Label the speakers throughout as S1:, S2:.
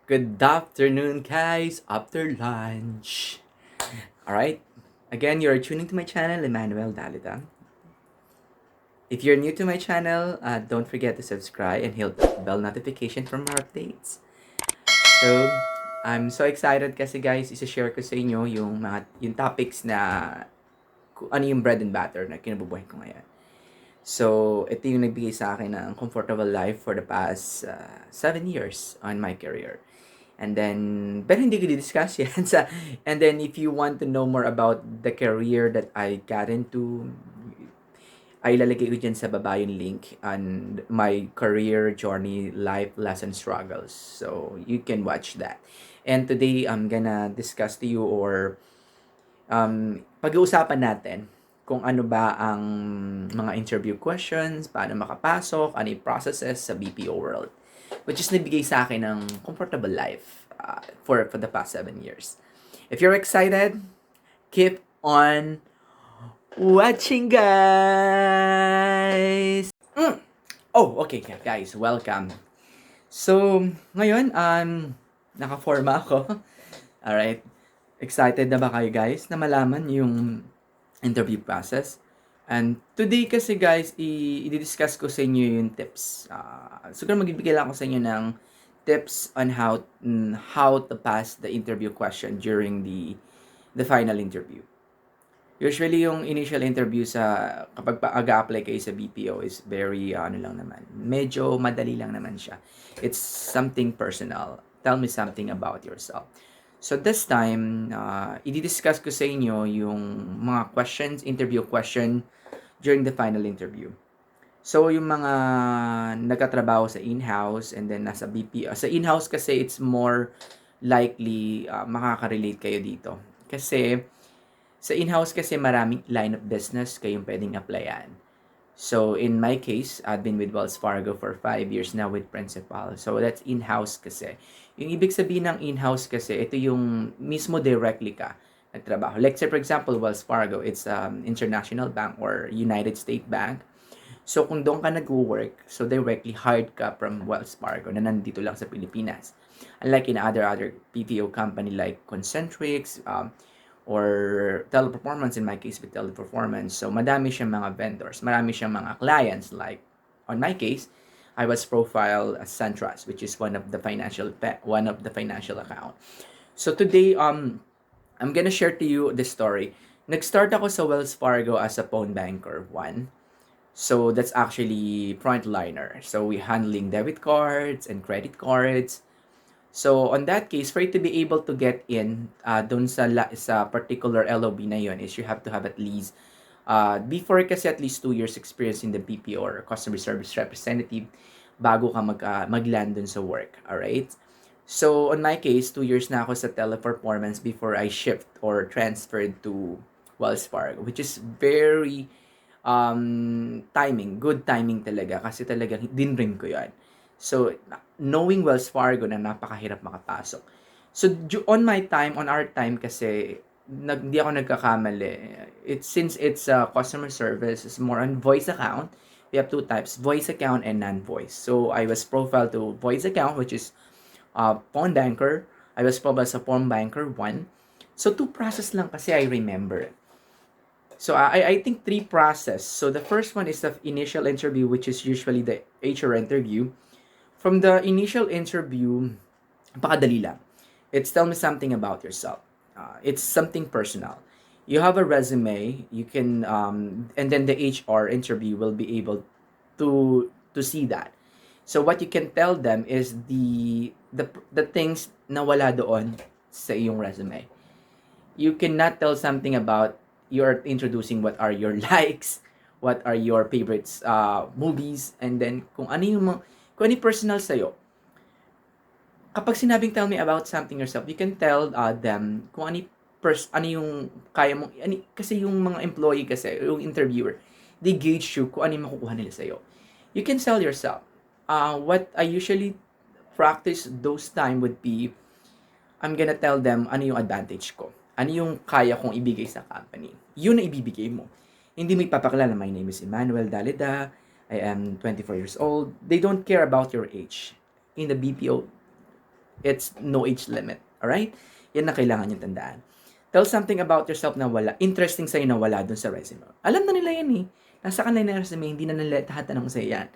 S1: Good afternoon, guys, after lunch. Alright, again, you're tuning to my channel, Emmanuel Dalida. If you're new to my channel, don't forget to subscribe and hit the bell notification for more updates. So, I'm so excited kasi guys, isa-share ko sa inyo yung topics na kung ano yung bread and butter na kinabubuhay ko ngayon. So, ito yung nagbigay sa akin ng comfortable life for the past 7 years on my career. And then, pero hindi ko di-discuss yan. And then, if you want to know more about the career that I got into, ay lalagay ko dyan sa baba yung link on my career journey, life lesson struggles. So, you can watch that. And today, I'm gonna discuss to you or pag-uusapan natin kung ano ba ang mga interview questions, paano makapasok, ano yung processes sa BPO world. Which is nabigay sa akin ng comfortable life for the past 7 years. If you're excited, keep on watching, guys! Oh, okay, guys, welcome. So, ngayon, naka-forma ako. Alright. Excited na ba kayo, guys, na malaman yung interview process? And today kasi, guys, i-discuss ko sa inyo yung tips. Siguro magbibigay lang ako sa inyo ng tips on how to pass the interview question during the final interview. Usually, yung initial interview kapag aga-apply kayo sa BPO is very, medyo madali lang naman siya. It's something personal. Tell me something about yourself. So, this time, i-discuss ko sa inyo yung mga questions, interview question during the final interview. So, yung mga nagkatrabaho sa in-house and then nasa BPO. Sa in-house kasi, it's more likely makaka-relate kayo dito. Kasi, sa in-house kasi maraming line of business kayong pwedeng applyan. So, in my case, I've been with Wells Fargo for 5 years now with Principal. So, that's in-house kasi. Yung ibig sabihin ng in-house kasi, ito yung mismo directly ka nagtrabaho. Like, say, for example, Wells Fargo, it's international bank or United States Bank. So, kung doon ka nag-work, so directly hired ka from Wells Fargo na nandito lang sa Pilipinas. Unlike in other PPO company like Concentrix, or Teleperformance, in my case with Teleperformance. So, madami siyang mga vendors. Marami siyang mga clients. Like, on my case, I was profiled as SunTrust, which is one of the financial account. So, today, I'm gonna share to you the story. Nag-start ako sa Wells Fargo as a phone banker, one. So, that's actually frontliner. So, we handling debit cards and credit cards. So, on that case, for you to be able to get in dun sa particular LOB na yun is you have to have at least, before kasi at least 2 years experience in the BPO or customer service representative bago ka mag-land dun sa work. Alright? So, on my case, 2 years na ako sa Teleperformance before I shift or transferred to Wells Fargo, which is very good timing talaga kasi talagang din-dream ko yan. So, knowing Wells Fargo na napakahirap makapasok. So, on our time kasi, hindi ako nagkakamali. Since it's customer service, it's more on voice account. We have two types, voice account and non-voice. So, I was profiled to voice account, which is phone banker. I was profiled sa phone banker 1. So, 2 process lang kasi I remember. So, I think 3 process. So, the first one is the initial interview, which is usually the HR interview. From the initial interview, pakadali lang. It's tell me something about yourself. It's something personal. You have a resume, you can, and then the HR interview will be able to see that. So what you can tell them is the things na wala doon sa iyong resume. You cannot tell something about you're introducing what are your likes, what are your favorites movies, and then kung ano yung personal sa'yo. Kapag sinabing tell me about something yourself, you can tell them kung ano yung kaya mo, kasi yung mga employee kasi, yung interviewer, they gauge you kung ano yung makukuha nila sa'yo. You can sell yourself. What I usually practice those time would be, I'm gonna tell them ano yung advantage ko. Ano yung kaya kong ibigay sa company. Yun na ibibigay mo. Hindi mo ipapakilala, my name is Emmanuel Dalida, I am 24 years old. They don't care about your age. In the BPO, It's no age limit. Alright? Yan na kailangan yung tandaan. Tell something about yourself na wala. Interesting sa'yo na wala dun sa resume. Alam na nila yan eh. Nasa kanila na resume, hindi na nila tatanong sa'yo yan.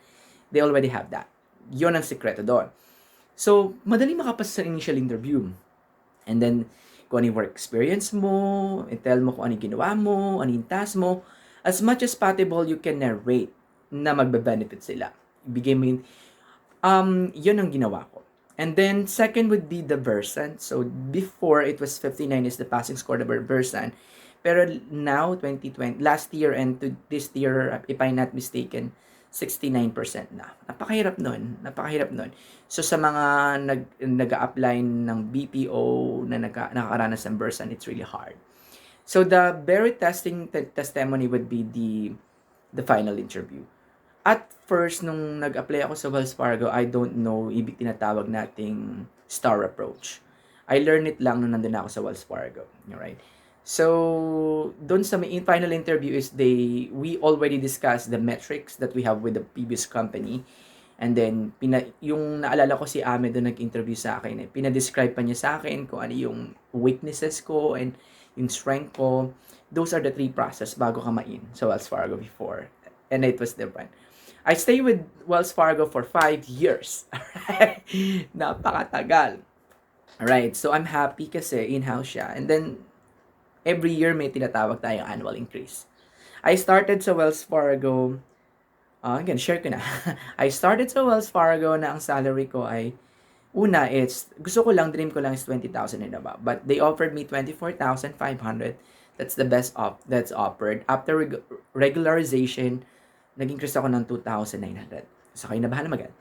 S1: They already have that. Yun ang sekreto doon. So, madali makapasa sa initial interview. And then, kung ano yung work experience mo, tell mo kung ano yung ginawa mo, ano yung task mo. As much as possible, you can narrate na magbe-benefit sila. Ibigay mo yun. Yun ang ginawa ko. And then, second would be the Versant. So, before, it was 59 is the passing score of the Versant. Pero now, 2020, last year and to this year, if I'm not mistaken, 69% na. Napakahirap nun. So, sa mga nag-a-apply ng BPO na nakakaranas ng Versant, it's really hard. So, the very testimony would be the final interview. At first, nung nag-apply ako sa Wells Fargo, I don't know, ibig tinatawag nating star approach. I learned it lang nung nandun ako sa Wells Fargo. Alright? So, doon sa final interview is we already discussed the metrics that we have with the previous company. And then, yung naalala ko si Ame doon nag-interview sa akin, pinadescribe pa niya sa akin kung ano yung weaknesses ko and yung strength ko. Those are the 3 process bago ka ma-in sa Wells Fargo before. And it was different. I stayed with Wells Fargo for 5 years. Alright? Napakatagal. Alright, so I'm happy kasi in-house siya. And then, every year may tinatawag tayong annual increase. I started sa Wells Fargo, again, share ko na. I started sa Wells Fargo na ang salary ko ay, una, gusto ko lang, dream ko lang is 20,000 and above. But they offered me 24,500. That's the best that's offered. After regularization, nag-increase ako ng 2,900. So, kayo na bahala mag-add.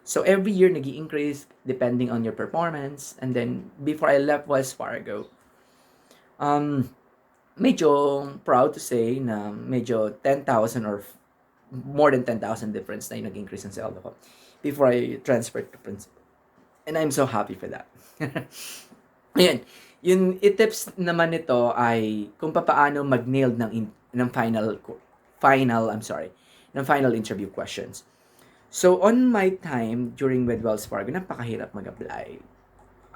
S1: So, every year, nag-i-increase depending on your performance. And then, before I left Wells Fargo, medyo proud to say na medyo 10,000 or more than 10,000 difference na yung nag-increase ng sweldo ko before I transferred to principal. And I'm so happy for that. Ayan. Yung tips naman nito ay kung paano mag-nail ng final interview questions. So, on my time during with Wells Fargo, napakahirap mag-apply.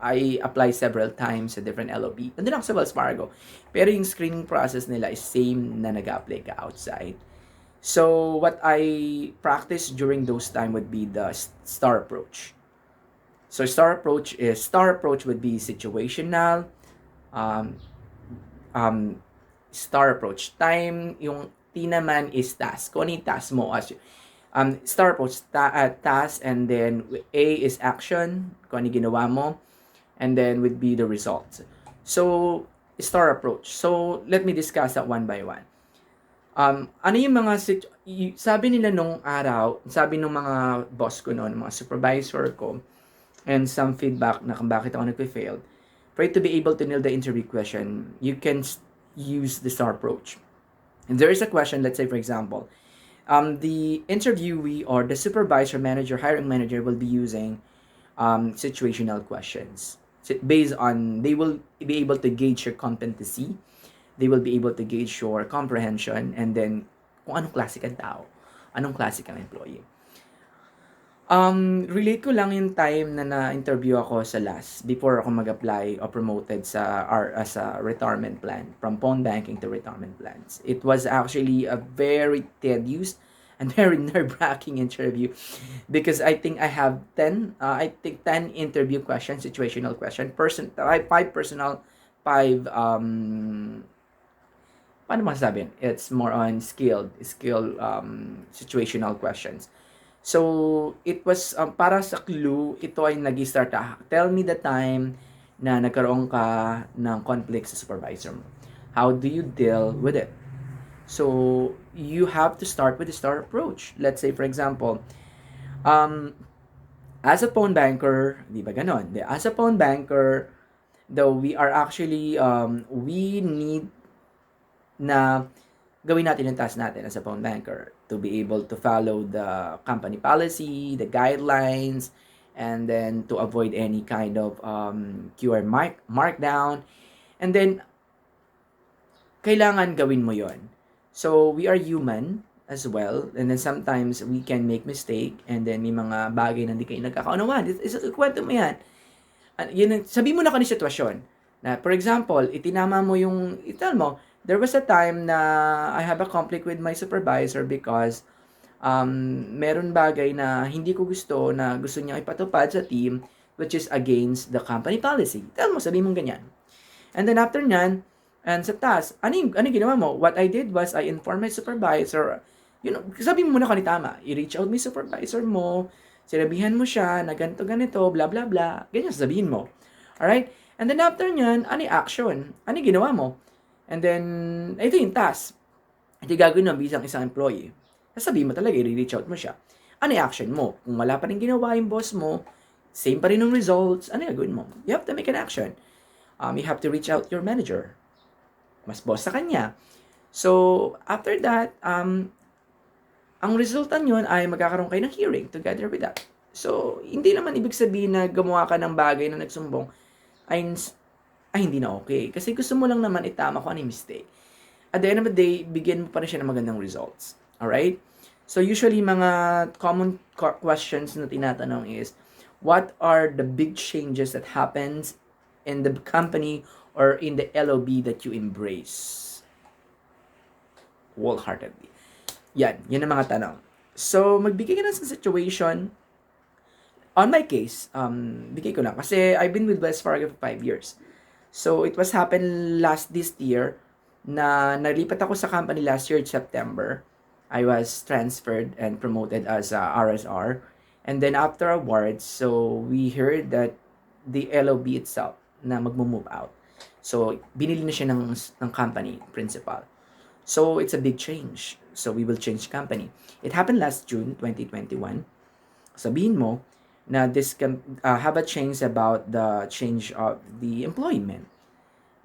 S1: I applied several times sa different LOB. Nandun ako sa Wells Fargo. Pero yung screening process nila is same na nag-apply ka outside. So, what I practiced during those time would be the STAR approach. So, STAR approach would be situational, STAR approach. Time, yung T naman is task. Kung ano yung task mo. STAR approach, task, and then A is action, kung ano yung ginawa mo, and then would be the results. So, STAR approach. So, let me discuss that one by one. Ano yung mga, sabi nila nung araw, sabi nung mga boss ko noon, mga supervisor ko, and some feedback na kung bakit ako nagpe-fail, for you to be able to nail the interview question, you can use the STAR approach. And there is a question, let's say for example, the interviewee or the supervisor, manager, hiring manager will be using situational questions. Based on, they will be able to gauge your competency, they will be able to gauge your comprehension, and then kung anong klase kang tao, anong klase kang employee. Relate ko lang yung time na na-interview ako sa last before ako mag-apply o promoted as a retirement plan, from phone banking to retirement plans. It was actually a very tedious and very nerve-wracking interview because I think I have 10 interview questions, situational question, 5 personal, 5 paano masasabi? It's more on skill situational questions. So, it was, para sa clue, ito ay nag-start, tell me the time na nagkaroon ka ng conflict sa supervisor mo. How do you deal with it? So, you have to start with the STAR approach. Let's say, for example, as a phone banker, di ba ganon? As a phone banker, though we are actually, we need na gawin natin yung task natin as a phone banker to be able to follow the company policy, the guidelines, and then to avoid any kind of QR markdown. And then, kailangan gawin mo yon. So, we are human as well. And then sometimes we can make mistake and then may mga bagay na hindi kayo nagkakaunawan. Kwento mo yan. Sabi mo na kung sitwasyon. Na, for example, itinama mo ital mo, there was a time na I have a conflict with my supervisor because meron bagay na hindi ko gusto na gusto niya ipatupad sa team which is against the company policy. Tell mo, sabi mong ganyan. And then after nyan, and sa task, ano yung ginawa mo? What I did was I informed my supervisor, sabi mo muna kung tama. I-reach out mo yung supervisor mo, sinabihan mo siya na ganito, ganito, bla bla bla. Ganyan sabihin mo. Alright? And then after nyan, ano yung action? Ano yung ginawa mo? And then, ito yung task. Ito yung gagawin mo bilang isang employee. Sasabihin mo talaga, i-reach out mo siya. Ano yung action mo? Kung wala pa rin ginawa yung boss mo, same pa rin yung results, ano yung gagawin mo? You have to make an action. You have to reach out your manager. Mas boss sa kanya. So, after that, ang resulta nyon ay magkakaroon kayo ng hearing together with that. So, hindi naman ibig sabihin na gumawa ka ng bagay na nagsumbong ay hindi na okay. Kasi gusto mo lang naman itama kung ano yung mistake. At the end of the day, bigyan mo pa rin siya ng magandang results. Alright? So, usually, mga common questions na tinatanong is, what are the big changes that happens in the company or in the LOB that you embrace wholeheartedly? Yan ang mga tanong. So, magbigay ka na sa situation. On my case, bigay ko lang. Kasi I've been with Wells Fargo for 5 years. So, it was happened this year na nalipat ako sa company last year, September. I was transferred and promoted as a RSR. And then after awards, so we heard that the LOB itself na magmo-move out. So, binili na siya ng company principal. So, it's a big change. So, we will change company. It happened last June 2021. Sabihin mo na this can have a change about the change of the employment.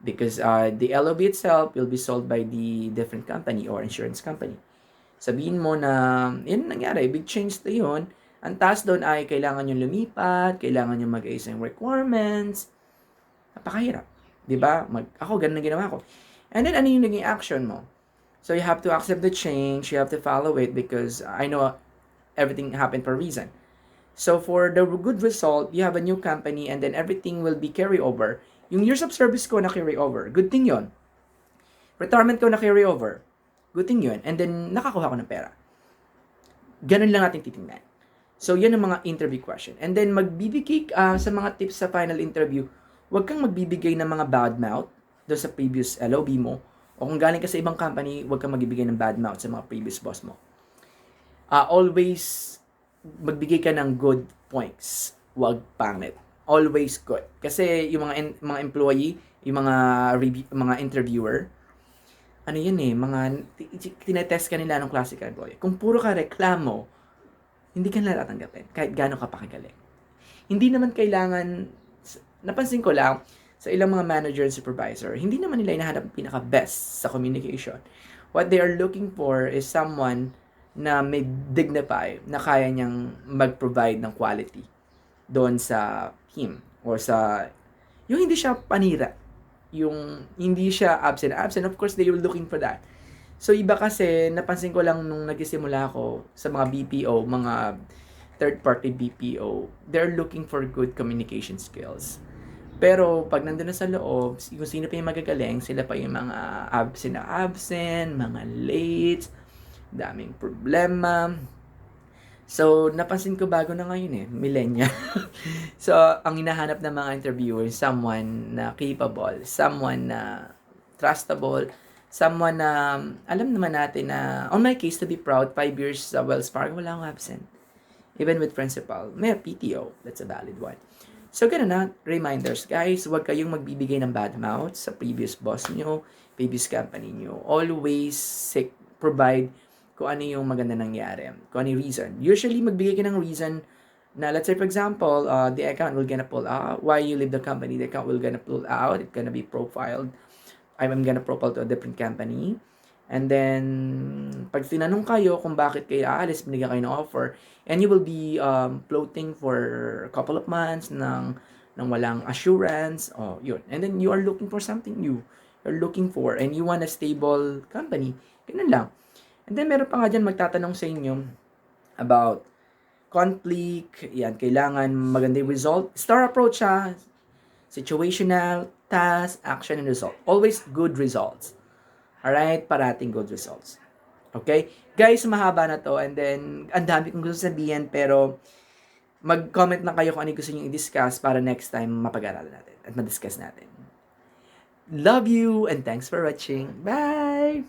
S1: Because the LOB itself will be sold by the different company or insurance company. Sabihin mo na, yun nangyari, big change na yun. Ang task doon ay kailangan nyo lumipat, kailangan nyo mag-ayos ng requirements. Napakahirap. Diba? Ako, ganun na ginawa ko. And then, ano yung naging action mo? So, you have to accept the change, you have to follow it because I know everything happened for a reason. So, for the good result, you have a new company and then everything will be carry over. Yung years of service ko na carry over. Good thing yon. Retirement ko na carry over. Good thing yun. And then, nakakuha ko ng pera. Ganun lang natin titingnan. So, yan ang mga interview question. And then, magbibigay sa mga tips sa final interview, huwag kang magbibigay ng mga bad mouth doon sa previous LOB mo. O kung galing ka sa ibang company, huwag kang magbibigay ng bad mouth sa mga previous boss mo. Always, magbigay ka ng good points. Huwag pangit. Always good. Kasi yung mga employee, yung mga interviewer, ano yun tinetest ka nila ng klase ka employee. Kung puro ka reklamo, hindi ka nila tatanggapin. Kahit gaano ka pakagaling. Hindi naman kailangan, napansin ko lang, sa ilang mga manager and supervisor, hindi naman nila hinahanap pinaka-best sa communication. What they are looking for is someone na may dignify, na kaya niyang mag-provide ng quality doon sa team or sa, yung hindi siya panira, yung hindi siya absent, of course, they were looking for that. So, iba kasi, napansin ko lang nung nagsisimula ako sa mga BPO, mga third-party BPO, they're looking for good communication skills. Pero, pag nandun na sa loob, kung sino pa yung magagaling, sila pa yung mga absent, mga late, daming problema. So, napansin ko bago na ngayon millennial. So, ang hinahanap ng mga interviewers, someone na capable, someone na trustable, someone na alam naman natin na, on my case, to be proud, 5 years sa Wells Fargo, wala akong absent. Even with principal, may PTO, that's a valid one. So, ganun na, reminders, guys, huwag kayong magbibigay ng bad mouth sa previous boss nyo, previous company nyo. Always provide kung ano yung maganda nangyari, kung ano yung reason. Usually, magbigay ka ng reason na, let's say, for example, the account will gonna pull out. Why you leave the company, the account will gonna pull out. It's gonna be profiled. I'm gonna profile to a different company. And then, pag tinanong kayo kung bakit kayo aalis, binigyan kayo ng offer, and you will be floating for a couple of months ng walang assurance, yun. And then, you are looking for something new. You're looking for, and you want a stable company. Ganun lang. And then, meron pa nga dyan magtatanong sa inyo about conflict. Yan, kailangan magandang result. Star approach ha. Situational, task, action, and result. Always good results. Alright? Parating good results. Okay? Guys, mahaba na to and then ang dami kong gusto sabihin pero mag-comment lang kayo kung ano gusto nyo i-discuss para next time mapag-aralan natin at ma-discuss natin. Love you and thanks for watching. Bye!